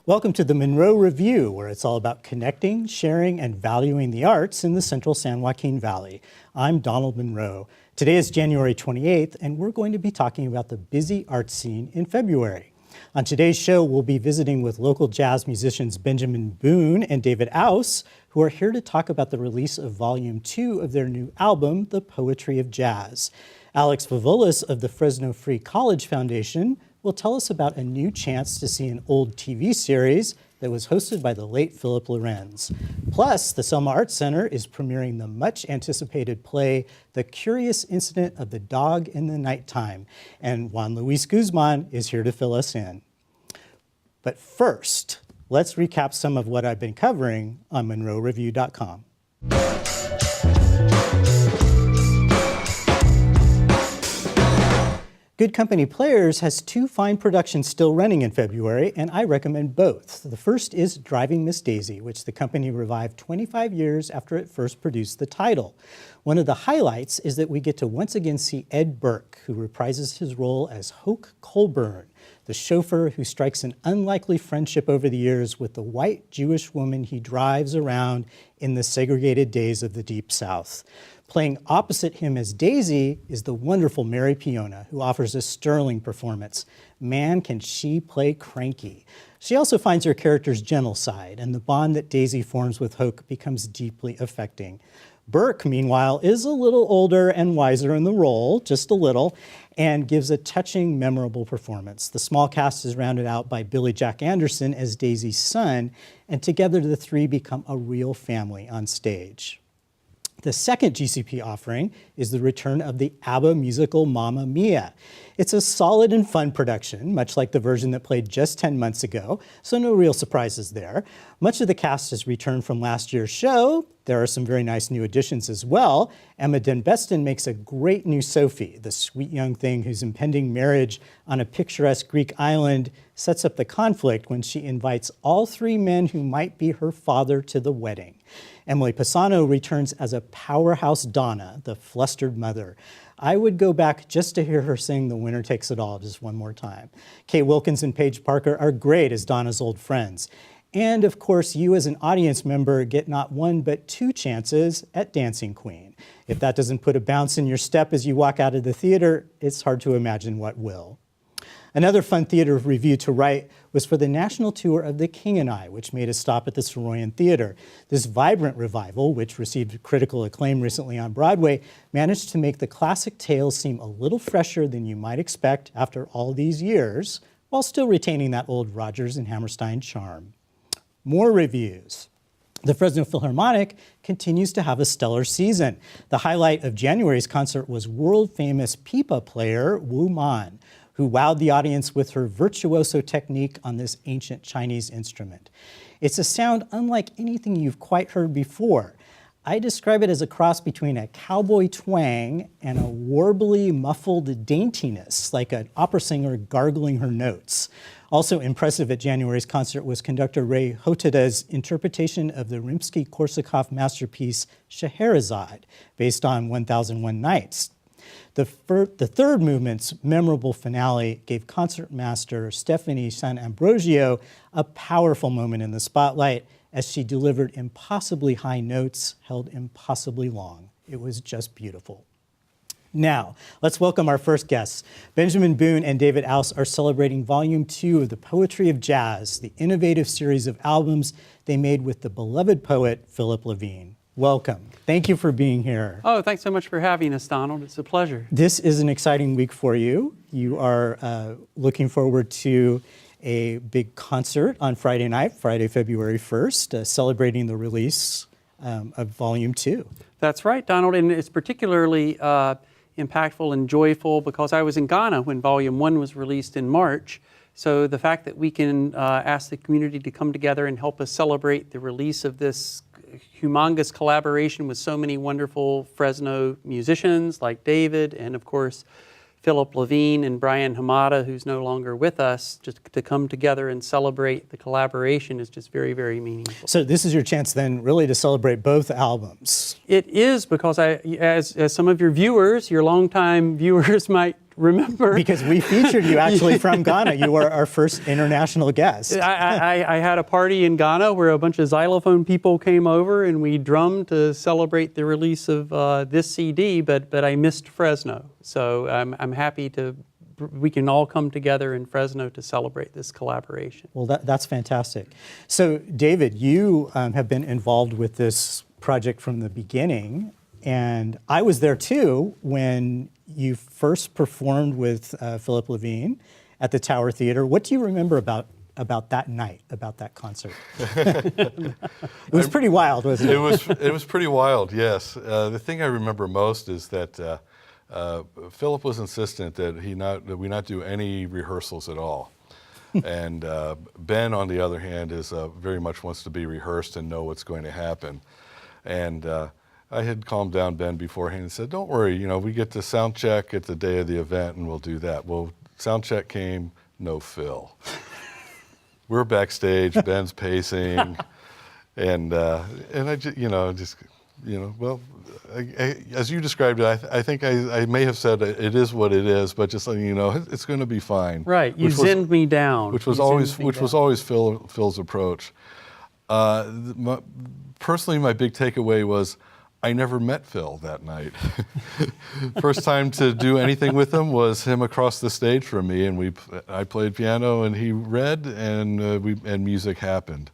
Welcome to the Munro Review, where it's all about connecting, sharing, and valuing the arts in the central San Joaquin Valley. I'm Donald Munro. Today is January 28th, and we're going to be talking about the busy art scene in February. On today's show, we'll be visiting with local jazz musicians Benjamin Boone and David Aus, who are here to talk about the release of Volume 2 of their new album, The Poetry of Jazz. Alex Vavoulis of the Fresno Free College Foundation will tell us about a new chance to see an old TV series that was hosted by the late Philip Lorenz. Plus, the Selma Arts Center is premiering the much-anticipated play, The Curious Incident of the Dog in the Nighttime, and Juan Guzman is here to fill us in. But first, let's recap some of what I've been covering on MunroReview.com. Good Company Players has two fine productions still running in February, and I recommend both. The first is Driving Miss Daisy, which the company revived 25 years after it first produced the title. One of the highlights is that we get to once again see Ed Burke, who reprises his role as Hoke Colburn, the chauffeur who strikes an unlikely friendship over the years with the white Jewish woman he drives around in the segregated days of the Deep South. Playing opposite him as Daisy is the wonderful Mary Piona, who offers a sterling performance. Man, can she play cranky. She also finds her character's gentle side, and the bond that Daisy forms with Hoke becomes deeply affecting. Burke, meanwhile, is a little older and wiser in the role, just a little, and gives a touching, memorable performance. The small cast is rounded out by Billy Jack Anderson as Daisy's son, and together the three become a real family on stage. The second GCP offering is the return of the ABBA musical Mamma Mia. It's a solid and fun production, much like the version that played just 10 months ago, so no real surprises there. Much of the cast has returned from last year's show. There are some very nice new additions as well. Emma Den Beston makes a great new Sophie, the sweet young thing whose impending marriage on a picturesque Greek island sets up the conflict when she invites all three men who might be her father to the wedding. Emily Pisano returns as a powerhouse Donna, the flustered mother. I would go back just to hear her sing The Winner Takes It All just one more time. Kay Wilkins and Paige Parker are great as Donna's old friends. And of course, you as an audience member get not one but two chances at Dancing Queen. If that doesn't put a bounce in your step as you walk out of the theater, it's hard to imagine what will. Another fun theater review to write was for the national tour of The King and I, which made a stop at the Soroyan Theater. This vibrant revival, which received critical acclaim recently on Broadway, managed to make the classic tales seem a little fresher than you might expect after all these years, while still retaining that old Rodgers and Hammerstein charm. More reviews. The Fresno Philharmonic continues to have a stellar season. The highlight of January's concert was world-famous pipa player Wu Man, who wowed the audience with her virtuoso technique on this ancient Chinese instrument. It's a sound unlike anything you've quite heard before. I describe it as a cross between a cowboy twang and a warbly, muffled daintiness, like an opera singer gargling her notes. Also impressive at January's concert was conductor Ray Hoteda's interpretation of the Rimsky-Korsakov masterpiece Scheherazade, based on 1001 Nights. The third movement's memorable finale gave concertmaster Stephanie San Ambrosio a powerful moment in the spotlight as she delivered impossibly high notes held impossibly long. It was just beautiful. Now, let's welcome our first guests. Benjamin Boone and David Aus are celebrating Volume 2 of The Poetry of Jazz, the innovative series of albums they made with the beloved poet Philip Levine. Welcome. Thank you for being here. Oh, thanks so much for having us, Donald. It's a pleasure. This is an exciting week for you. You are looking forward to a big concert on Friday night, Friday, February 1st, celebrating the release of Volume 2. That's right, Donald, and it's particularly impactful and joyful because I was in Ghana when Volume 1 was released in March. So the fact that we can ask the community to come together and help us celebrate the release of this humongous collaboration with so many wonderful Fresno musicians like David and, of course, Philip Levine and Brian Hamada, who's no longer with us, just to come together and celebrate the collaboration is just very, very meaningful. So this is your chance then really to celebrate both albums. It is because as some of your viewers, your longtime viewers might remember. Because we featured you actually from Ghana. You were our first international guest. I had a party in Ghana where a bunch of xylophone people came over and we drummed to celebrate the release of this CD, but I missed Fresno. So I'm happy we can all come together in Fresno to celebrate this collaboration. Well, that's fantastic. So, David, you have been involved with this project from the beginning, and I was there too when you first performed with Philip Levine at the Tower Theater. What do you remember about that night, about that concert? It was pretty wild, wasn't it? It was pretty wild, yes. The thing I remember most is that Philip was insistent that we not do any rehearsals at all. And Ben, on the other hand, is very much wants to be rehearsed and know what's going to happen. And I had calmed down Ben beforehand and said, don't worry, we get to sound check at the day of the event and we'll do that. Well, sound check came, no Phil. We're backstage, Ben's pacing, and I just, well, as you described it, I think I may have said it is what it is, but just letting you know, it's going to be fine. Right, you zinned me down. Which was always Phil's approach. Personally, my big takeaway was I never met Phil that night. First time to do anything with him was him across the stage from me, and I played piano and he read, and music happened.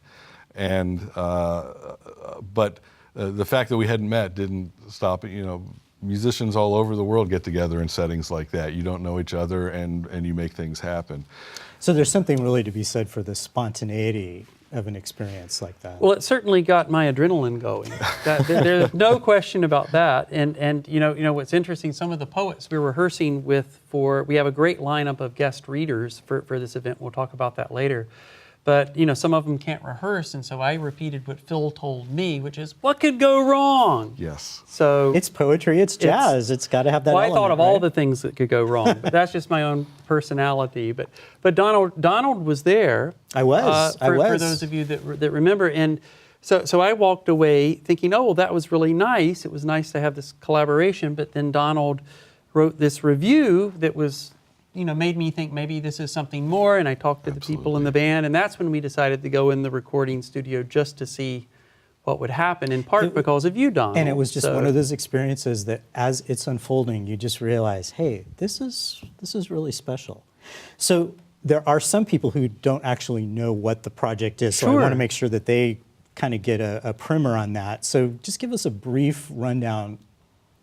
And but the fact that we hadn't met didn't stop it. Musicians all over the world get together in settings like that. You don't know each other, and you make things happen. So there's something really to be said for the spontaneity of an experience like that. Well, it certainly got my adrenaline going. There's no question about that. And what's interesting, some of the poets we're rehearsing with we have a great lineup of guest readers for this event. We'll talk about that later. But, some of them can't rehearse, and so I repeated what Phil told me, which is, what could go wrong? Yes. So it's poetry, it's jazz, it's got to have that element, I thought of right? all the things that could go wrong, but that's just my own personality. But Donald was there. I was. For those of you that remember. And so I walked away thinking, oh, well, that was really nice. It was nice to have this collaboration. But then Donald wrote this review that was, made me think maybe this is something more. And I talked to the people in the band, and that's when we decided to go in the recording studio just to see what would happen, in part because of you, Donald. And it was just one of those experiences that as it's unfolding, you just realize, hey, this is really special. So there are some people who don't actually know what the project is, so I want to make sure that they kind of get a primer on that. So just give us a brief rundown.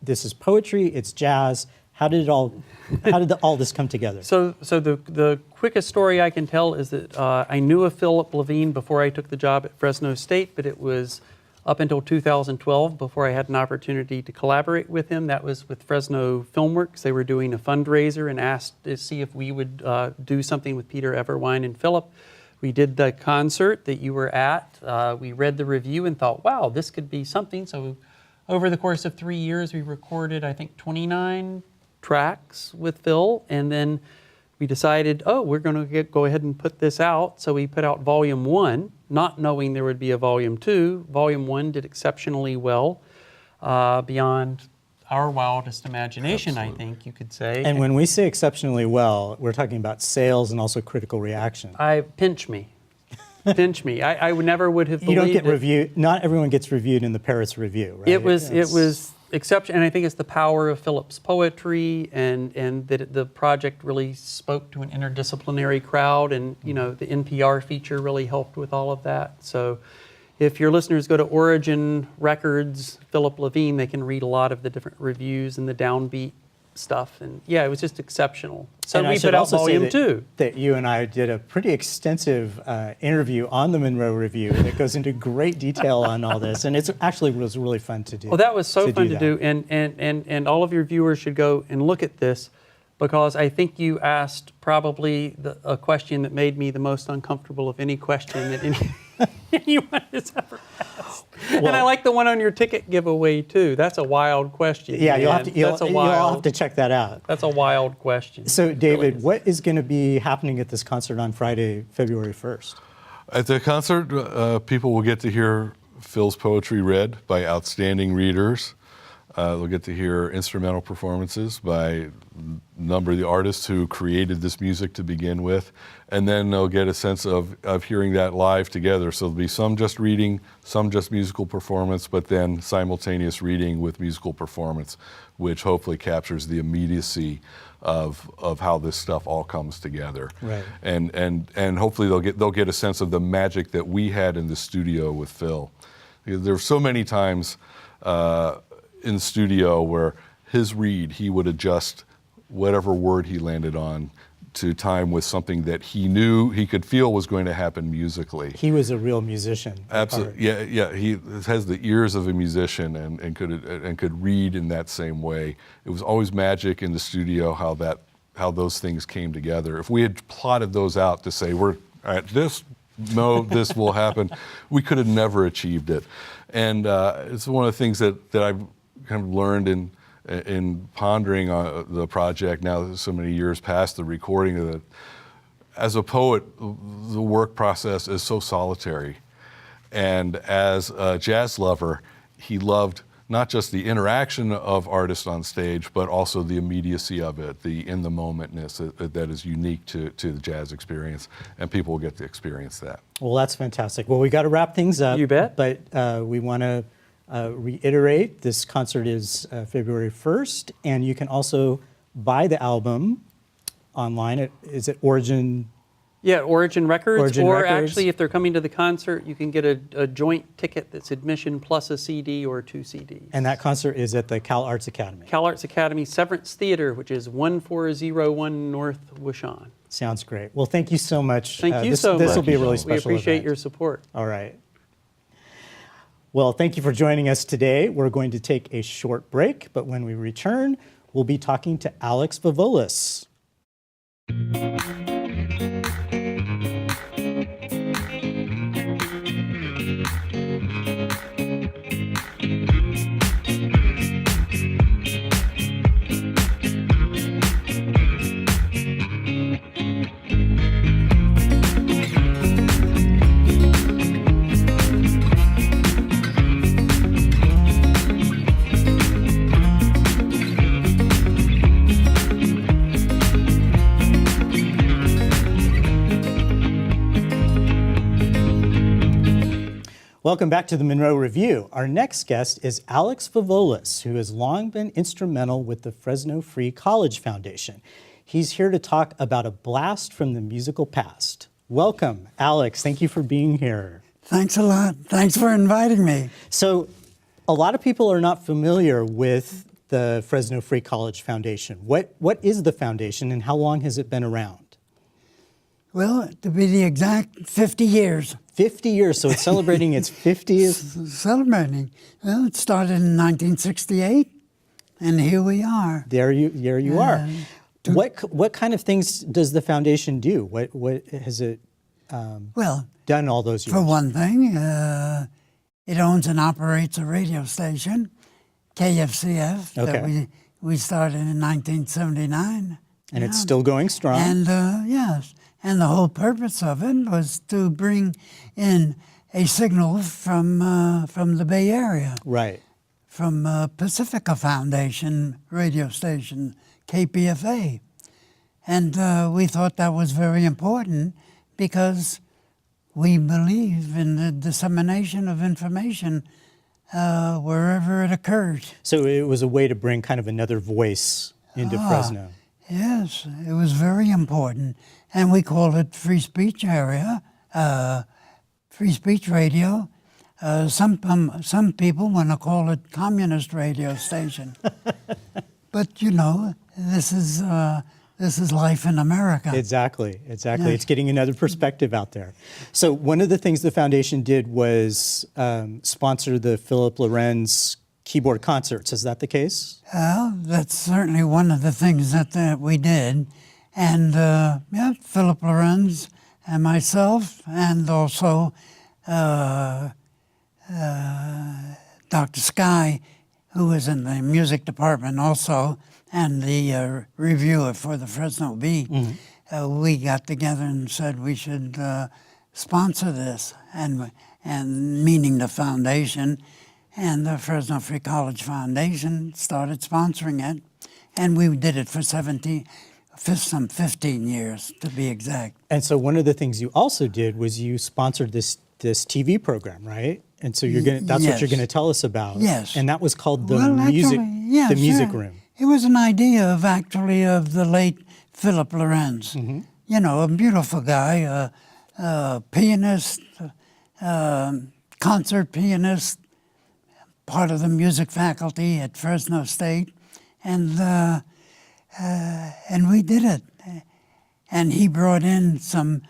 This is poetry, it's jazz. How did all this come together? So the quickest story I can tell is that I knew of Philip Levine before I took the job at Fresno State, but it was up until 2012 before I had an opportunity to collaborate with him. That was with Fresno Filmworks. They were doing a fundraiser and asked to see if we would do something with Peter Everwine and Philip. We did the concert that you were at. We read the review and thought, wow, this could be something. So over the course of 3 years, we recorded, I think, 29 tracks with Phil, and then we decided, we're going to go ahead and put this out. So we put out Volume 1, not knowing there would be a Volume 2. Volume 1 did exceptionally well, beyond our wildest imagination, Absolutely. I think you could say. And when we say exceptionally well, we're talking about sales and also critical reaction. Pinch me. I never would have believed you don't get reviewed. Not everyone gets reviewed in the Paris Review, right? It was exception, and I think it's the power of Philip's poetry, and that the project really spoke to an interdisciplinary crowd, and the NPR feature really helped with all of that. So if your listeners go to Origin Records, Philip Levine, they can read a lot of the different reviews and the downbeat stuff, and it was just exceptional. So we put out Volume 2. That you and I did a pretty extensive interview on the Munro Review that goes into great detail on all this, and it actually was really fun to do. Well, that was so fun to do, and all of your viewers should go and look at this, because I think you asked probably a question that made me the most uncomfortable of any question that anyone has ever asked. Well, and I like the one on your ticket giveaway too. That's a wild question. Yeah, you'll have to check that out. That's a wild question. So, David, what is going to be happening at this concert on Friday, February 1st? At the concert, people will get to hear Phil's poetry read by outstanding readers. They'll get to hear instrumental performances by a number of the artists who created this music to begin with, and then they'll get a sense of hearing that live together. So there'll be some just reading, some just musical performance, but then simultaneous reading with musical performance, which hopefully captures the immediacy of how this stuff all comes together. Right. And hopefully they'll get a sense of the magic that we had in the studio with Phil. There were so many times in the studio where his read, he would adjust whatever word he landed on to time with something that he knew, he could feel was going to happen musically. He was a real musician. Absolutely, yeah. He has the ears of a musician and could read in that same way. It was always magic in the studio how those things came together. If we had plotted those out to say we're at this, no, this will happen, we could have never achieved it. And it's one of the things that I've kind of learned in pondering on the project now so many years past the recording of it. As a poet, the work process is so solitary. And as a jazz lover, he loved not just the interaction of artists on stage, but also the immediacy of it, the in-the-momentness that is unique to the jazz experience, and people will get to experience that. Well, that's fantastic. Well, we got to wrap things up. You bet. But we want to reiterate, this concert is February 1st, and you can also buy the album online. Is it Origin? Yeah, Origin Records. Origin or Records. actually, if they're coming to the concert, you can get a joint ticket that's admission plus a CD or 2 CDs. And that concert is at the Cal Arts Academy. Cal Arts Academy Severance Theater, which is 1401 North Washon. Sounds great. Well, thank you so much. Thank you so much. This will be a really special We appreciate event. your support. All right. Well, thank you for joining us today. We're going to take a short break, but when we return, we'll be talking to Alex Vavoulis. Welcome back to the Munro Review. Our next guest is Alex Vavoulis, who has long been instrumental with the Fresno Free College Foundation. He's here to talk about a blast from the musical past. Welcome, Alex. Thank you for being here. Thanks a lot. Thanks for inviting me. So, a lot of people are not familiar with the Fresno Free College Foundation. What is the foundation and how long has it been around? Well, to be the exact, 50 years. 50 years, so it's celebrating its 50th. Celebrating. Well, it started in 1968, and here we are. There you are. What kind of things does the foundation do? What has it Well, done all those years? for one thing, it owns and operates a radio station, KFCF, that we started in 1979. And it's still going strong. And yes, and the whole purpose of it was to bring in a signal from the Bay Area, Right. from Pacifica Foundation radio station, KPFA. And we thought that was very important because we believe in the dissemination of information wherever it occurs. So it was a way to bring kind of another voice into Fresno. Yes, it was very important. And we called it Free Speech Area, Free Speech Radio. Some people want to call it Communist Radio Station. But, you know, this is life in America. Exactly. Yes. It's getting another perspective out there. So one of the things the foundation did was sponsor the Philip Lorenz keyboard concerts. Is that the case? Well, that's certainly one of the things that we did. And, yeah, Philip Lorenz and myself, and also Dr. Sky, who was in the music department also, and the reviewer for the Fresno Bee, we got together and said we should sponsor this, and meaning the foundation, and the Fresno Free College Foundation started sponsoring it, and we did it for some 15 years to be exact. And so one of the things you also did was you sponsored this TV program, right? And so that's what you're Yes. gonna tell us about. Yes. And that was called the Well, music actually, yes, the music yeah. room. It was an idea of the late Philip Lorenz. Mm-hmm. You know, a beautiful guy, a pianist, concert pianist, part of the music faculty at Fresno State, and we did it. And he brought in some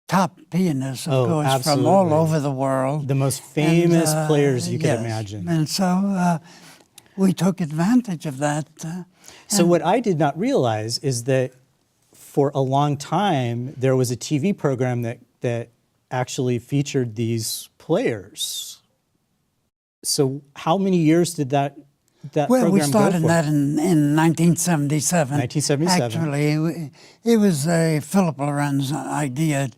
top pianists, of Oh, course, from all absolutely. over the world. The most famous And, players you could yes. imagine. And so we took advantage of that. So what I did not realize is that for a long time there was a TV program that actually featured these players. So how many years did that Well, program we go started for? that in 1977. 1977. Actually, it was a Philip Lorenz idea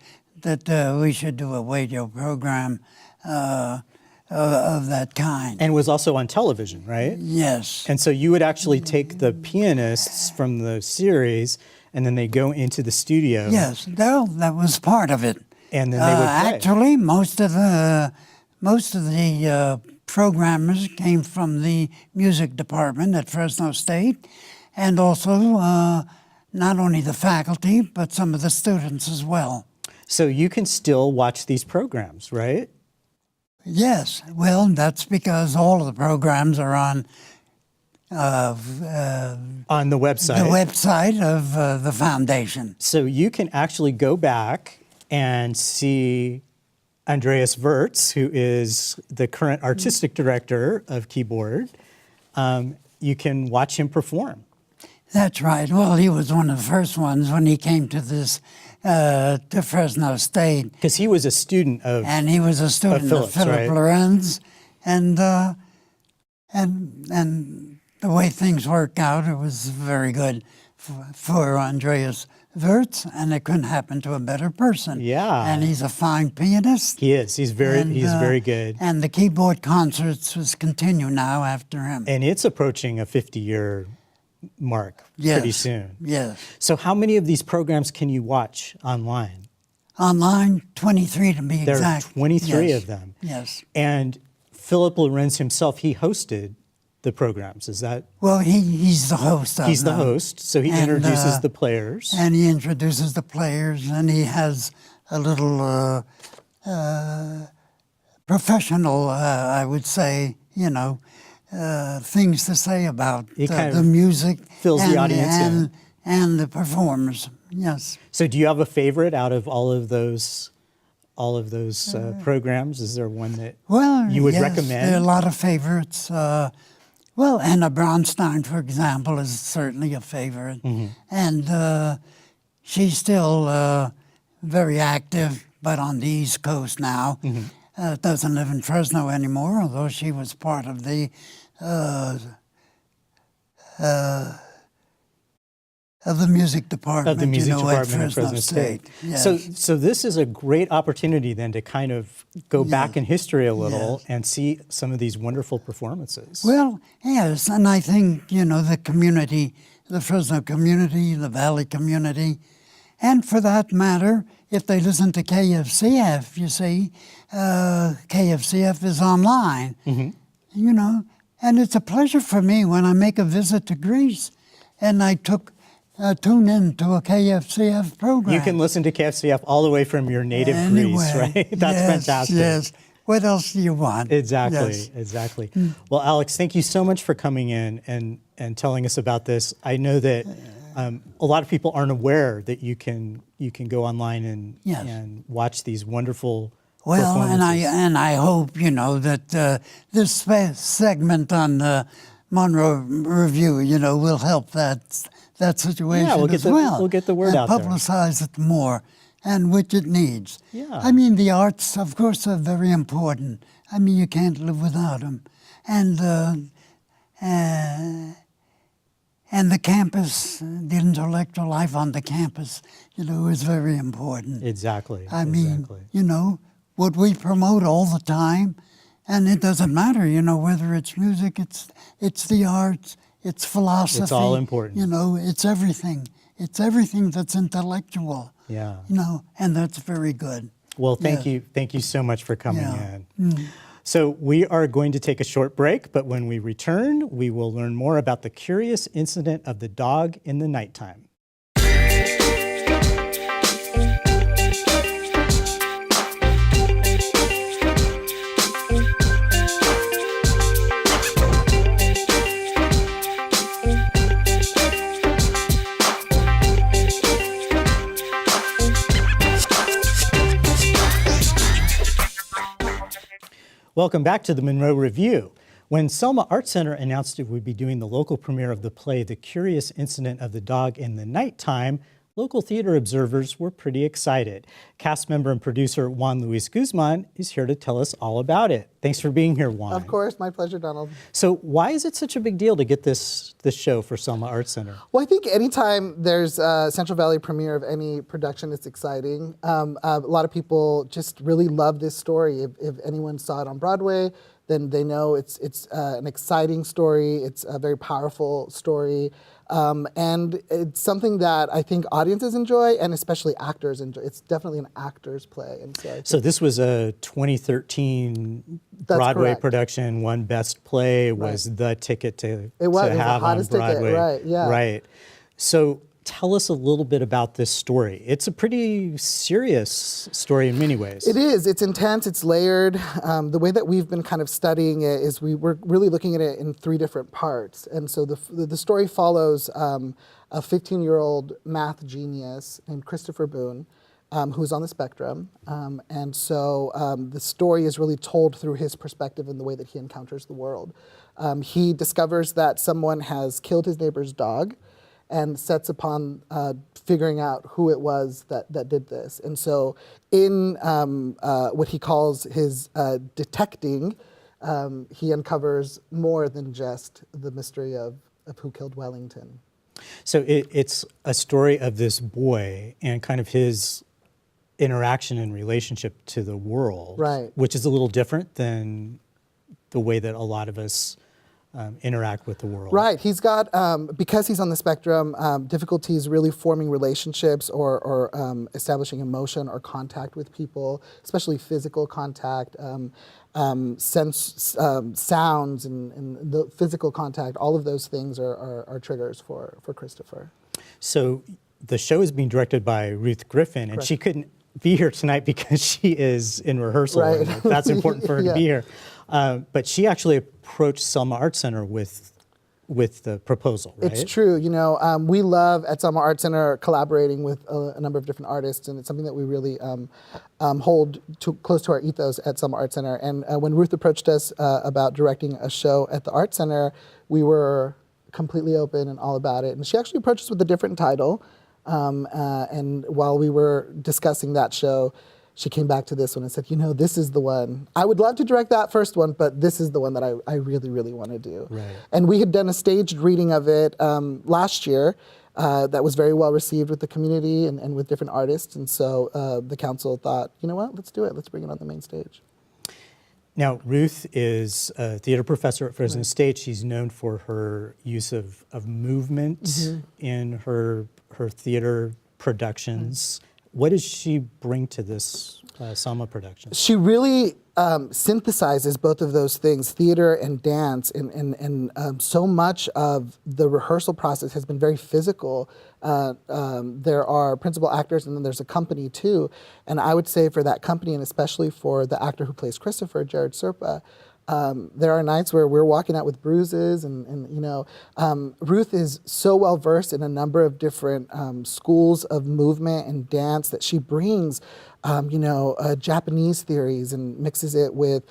that we should do a radio program of that kind. And was also on television, right? Yes. And so you would actually take the pianists from the series and then they go into the studio. Yes, that was part of it. And then they would play. Actually, most of the programmers came from the music department at Fresno State, and also not only the faculty, but some of the students as well. So you can still watch these programs, right? Yes, well, that's because all of the programs are on On the website. the website of the foundation. So you can actually go back and see Andreas Wirtz, who is the current artistic director of keyboard. You can watch him perform. That's right. Well, he was one of the first ones when he came to to Fresno State. Because he was a student of, And he was a student of Philip's, Philip right? Lorenz, and the way things worked out, it was very good for Andreas Wirtz, and it couldn't happen to a better person. Yeah. And he's a fine pianist. he is, he's very and, good. And the keyboard concerts continue now after him. And it's approaching a 50-year mark pretty soon. Yes. So how many of these programs can you watch online? Online, 23 to be There exact. are 23 Yes. of them. Yes. And Philip Lorenz himself, he hosted the programs. Is that? Well, he's the host of He's the them. host, so he And, introduces the players. And he introduces the players, and he has a little professional, I would say, things to say about He kind the of music. fills the audience in. And the performers, yes. So do you have a favorite out of all of those programs? Is there one that Well, you would yes, recommend? there are a lot of favorites. Well, Anna Bronstein, for example, is certainly a favorite. Mm-hmm. And she's still very active, but on the East Coast now. Mm-hmm. Doesn't live in Fresno anymore, although she was part of the music department. Of the music at department at Fresno State. Yes. So this is a great opportunity then to kind of go back in history a little Yes. and see some of these wonderful performances. Well, yes, and I think, the community, the Fresno community, the Valley community, and for that matter, if they listen to KFCF, you see, KFCF is online, and it's a pleasure for me when I make a visit to Greece and I tune in to a KFCF program. You can listen to KFCF all the way from your native Greece, right? That's yes, fantastic. Yes. What else do you want? Exactly, Yes. exactly. Well, Alex, thank you so much for coming in and telling us about this. I know that a lot of people aren't aware that you can go online Yes. and watch these wonderful Well, performances. and I hope that this segment on the Munro Review, will help that situation Yeah, we'll get as the- well. we'll get the word and out there. publicize it more, and which it needs. Yeah. I mean, the arts, of course, are very important. I mean, you can't live without them, and the campus, the intellectual life on the campus, is very important. Exactly. I mean, exactly. what we promote all the time, And it doesn't matter, whether it's music, it's the arts, it's philosophy. It's all important. It's everything. It's everything that's intellectual. Yeah. And that's very good. Well, thank you. Thank you so much for coming in. So we are going to take a short break, but when we return, we will learn more about the curious incident of the dog in the nighttime. Welcome back to the Munro Review. When Selma Art Center announced it would be doing the local premiere of the play The Curious Incident of the Dog in the Nighttime, local theater observers were pretty excited. Cast member and producer Juan Guzman is here to tell us all about it. Thanks for being here, Juan. Of course, my pleasure, Donald. So why is it such a big deal to get this show for Selma Art Center? Well, I think anytime there's a Central Valley premiere of any production, it's exciting. A lot of people just really love this story. If anyone saw it on Broadway, then they know it's an exciting story. It's a very powerful story. And it's something that I think audiences enjoy, and especially actors enjoy. It's definitely an actor's play. And so this was a 2013 That's Broadway correct. production, won Best Play, was the ticket to It was the have on hottest ticket, Broadway. right, yeah. Right. So tell us a little bit about this story. It's a pretty serious story in many ways. It is. It's intense. It's layered. The way that we've been kind of studying it is we were really looking at it in three different parts. And so the story follows a 15-year-old math genius named Christopher Boone, who's on the spectrum. And so the story is really told through his perspective and the way that he encounters the world. He discovers that someone has killed his neighbor's dog, and sets upon figuring out who it was that did this. And so in what he calls his detecting, he uncovers more than just the mystery of who killed Wellington. So it's a story of this boy and kind of his interaction and relationship to the world, Right. which is a little different than the way that a lot of us interact with the world. Right. He's got, because he's on the spectrum, difficulties really forming relationships or establishing emotion or contact with people, especially physical contact, sounds and the physical contact. All of those things are triggers for Christopher. So the show is being directed by Ruth Griffin, and Correct. she couldn't be here tonight because she is in rehearsal. Right. And that's important for her Yeah. to be here. But she actually approached Selma Art Center with the proposal, right? It's true. We love at Selma Art Center collaborating with a number of different artists, and it's something that we really hold close to our ethos at Selma Art Center. And when Ruth approached us about directing a show at the Art Center, we were completely open and all about it. And she actually approached us with a different title. And while we were discussing that show, she came back to this one and said, this is the one. I would love to direct that first one, but this is the one that I really, really want to do. Right. And we had done a staged reading of it last year that was very well received with the community and with different artists. And so the council thought, you know what, let's do it. Let's bring it on the main stage. Now, Ruth is a theater professor at Fresno State. She's known for her use of movement in her theater productions. What does she bring to this Selma production? She really synthesizes both of those things, theater and dance, and so much of the rehearsal process has been very physical. There are principal actors, and then there's a company too. And I would say for that company, and especially for the actor who plays Christopher, Jared Serpa, there are nights where we're walking out with bruises, and Ruth is so well versed in a number of different schools of movement and dance that she brings, Japanese theories and mixes it with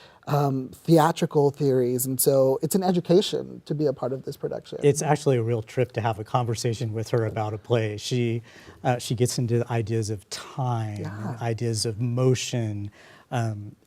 theatrical theories, and so it's an education to be a part of this production. It's actually a real trip to have a conversation with her about a play. She gets into ideas of time, ideas of motion.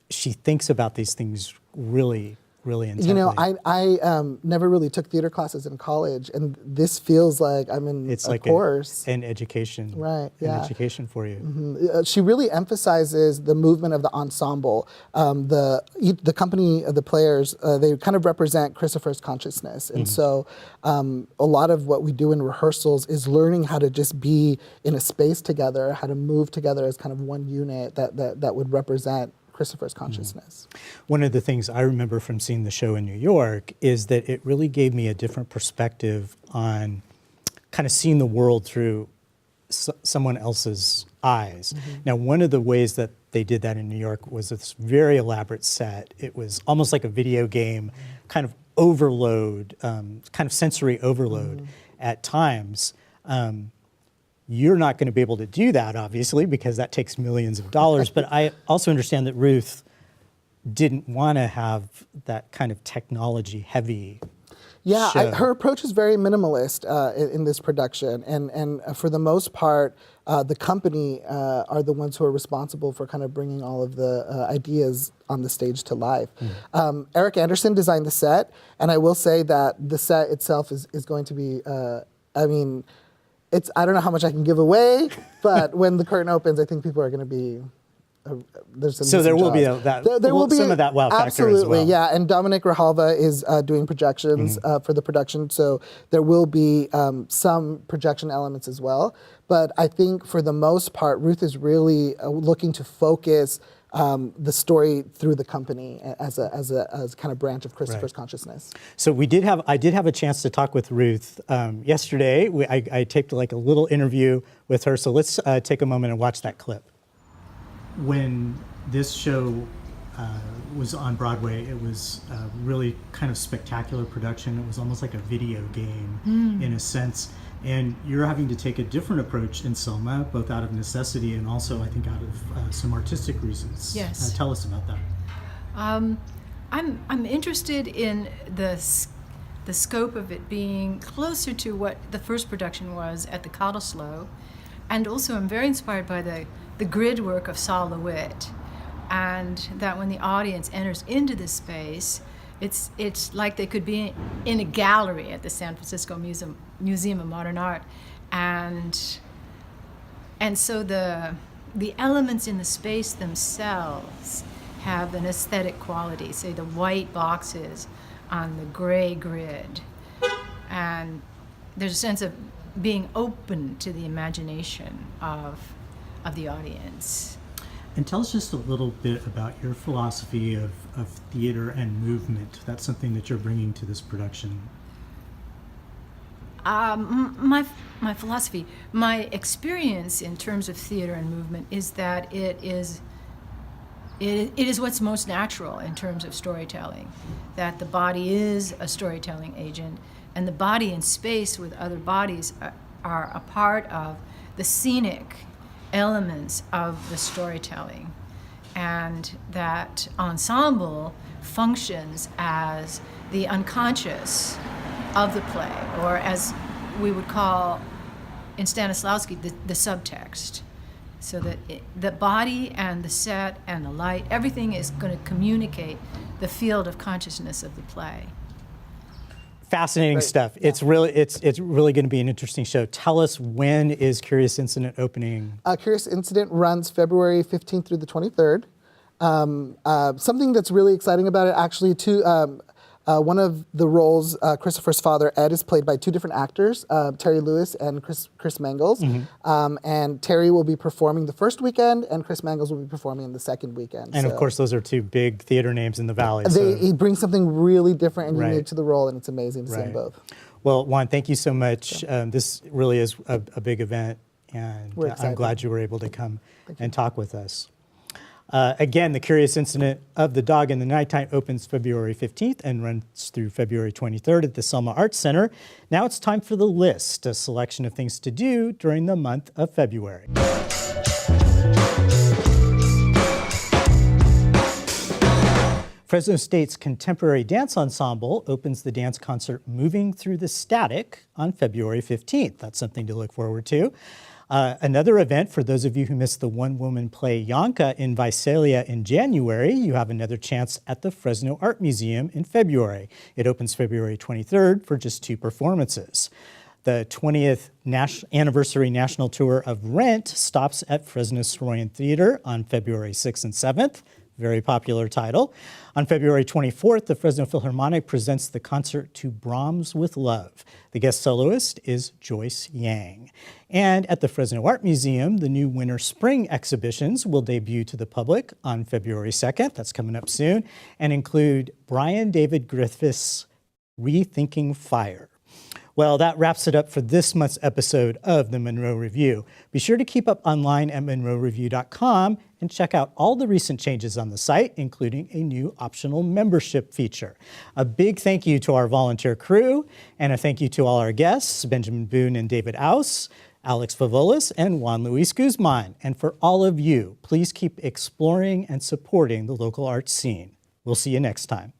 She thinks about these things really really intently. You know, I never really took theater classes in college, and this feels like I'm in it's a like course. an education, Right, An yeah. education for you. She really emphasizes the movement of the ensemble. The company, the players, they kind of represent Christopher's consciousness. And so a lot of what we do in rehearsals is learning how to just be in a space together, how to move together as kind of one unit that would represent Christopher's consciousness. One of the things I remember from seeing the show in New York is that it really gave me a different perspective on kind of seeing the world through someone else's eyes. Now, one of the ways that they did that in New York was this very elaborate set. It was almost like a video game, kind of overload, kind of sensory overload at times. You're not going to be able to do that, obviously, because that takes millions of dollars. But I also understand that Ruth didn't want to have that kind of technology-heavy Yeah, show. her approach is very minimalist in this production, and for the most part, the company are the ones who are responsible for kind of bringing all of the ideas on the stage to life. Eric Anderson designed the set, and I will say that the set itself is going to be, I don't know how much I can give away, but when the curtain opens, I think people are going to be. So there will be some of that wow factor absolutely, as well. yeah. And Dominic Rahalva is doing projections for the production, so there will be some projection elements as well. But I think for the most part, Ruth is really looking to focus the story through the company as a kind of branch of Christopher's consciousness. So I did have a chance to talk with Ruth yesterday. I taped like a little interview with her. So let's take a moment and watch that clip. When this show was on Broadway, it was a really kind of spectacular production. It was almost like a video game in a sense. And you're having to take a different approach in Selma, both out of necessity and also, I think, out of some artistic reasons. Yes. Tell us about that. I'm interested in the scope of it being closer to what the first production was at the Cottesloe, and also I'm very inspired by the grid work of Saul LeWitt, and that when the audience enters into this space, it's like they could be in a gallery at the San Francisco Museum of Modern Art, and so the elements in the space themselves have an aesthetic quality. Say the white boxes on the gray grid, and there's a sense of being open to the imagination of the audience. And tell us just a little bit about your philosophy of theater and movement. That's something that you're bringing to this production. My philosophy, my experience in terms of theater and movement is that it is what's most natural in terms of storytelling, that the body is a storytelling agent, and the body in space with other bodies are a part of the scenic elements of the storytelling, and that ensemble functions as the unconscious of the play, or as we would call in Stanislavski, the subtext. So that the body and the set and the light, everything is going to communicate the field of consciousness of the play. Fascinating stuff. Yeah. It's really going to be an interesting show. Tell us, when is Curious Incident opening? Curious Incident runs February 15th through the 23rd. Something that's really exciting about it, actually, too, one of the roles, Christopher's father, Ed, is played by two different actors, Terry Lewis and Chris Mangles. And Terry will be performing the first weekend, and Chris Mangles will be performing in the second weekend. And of course, those are two big theater names in the Valley. He brings something really different and unique to the role, and it's amazing to see them both. Well, Juan, thank you so much. This really is a big event, and I'm glad you were able to come and talk with us. Again, The Curious Incident of the Dog in the Nighttime opens February 15th and runs through February 23rd at the Selma Arts Center. Now it's time for the list, a selection of things to do during the month of February. Fresno State's Contemporary Dance Ensemble opens the dance concert Moving Through the Static on February 15th. That's something to look forward to. Another event, for those of you who missed the one-woman play Yanka in Visalia in January, you have another chance at the Fresno Art Museum in February. It opens February 23rd for just 2 performances. The 20th anniversary national tour of Rent stops at Fresno Soroyan Theater on February 6th and 7th. Very popular title. On February 24th, the Fresno Philharmonic presents the concert To Brahms with Love. The guest soloist is Joyce Yang. And at the Fresno Art Museum, the new winter-spring exhibitions will debut to the public on February 2nd, that's coming up soon, and include Brian David Griffiths' Rethinking Fire. Well, that wraps it up for this month's episode of the Munro Review. Be sure to keep up online at munroreview.com and check out all the recent changes on the site, including a new optional membership feature. A big thank you to our volunteer crew, and a thank you to all our guests, Benjamin Boone and David Aus, Alex Vavoulis, and Juan Luis Guzman. And for all of you, please keep exploring and supporting the local arts scene. We'll see you next time.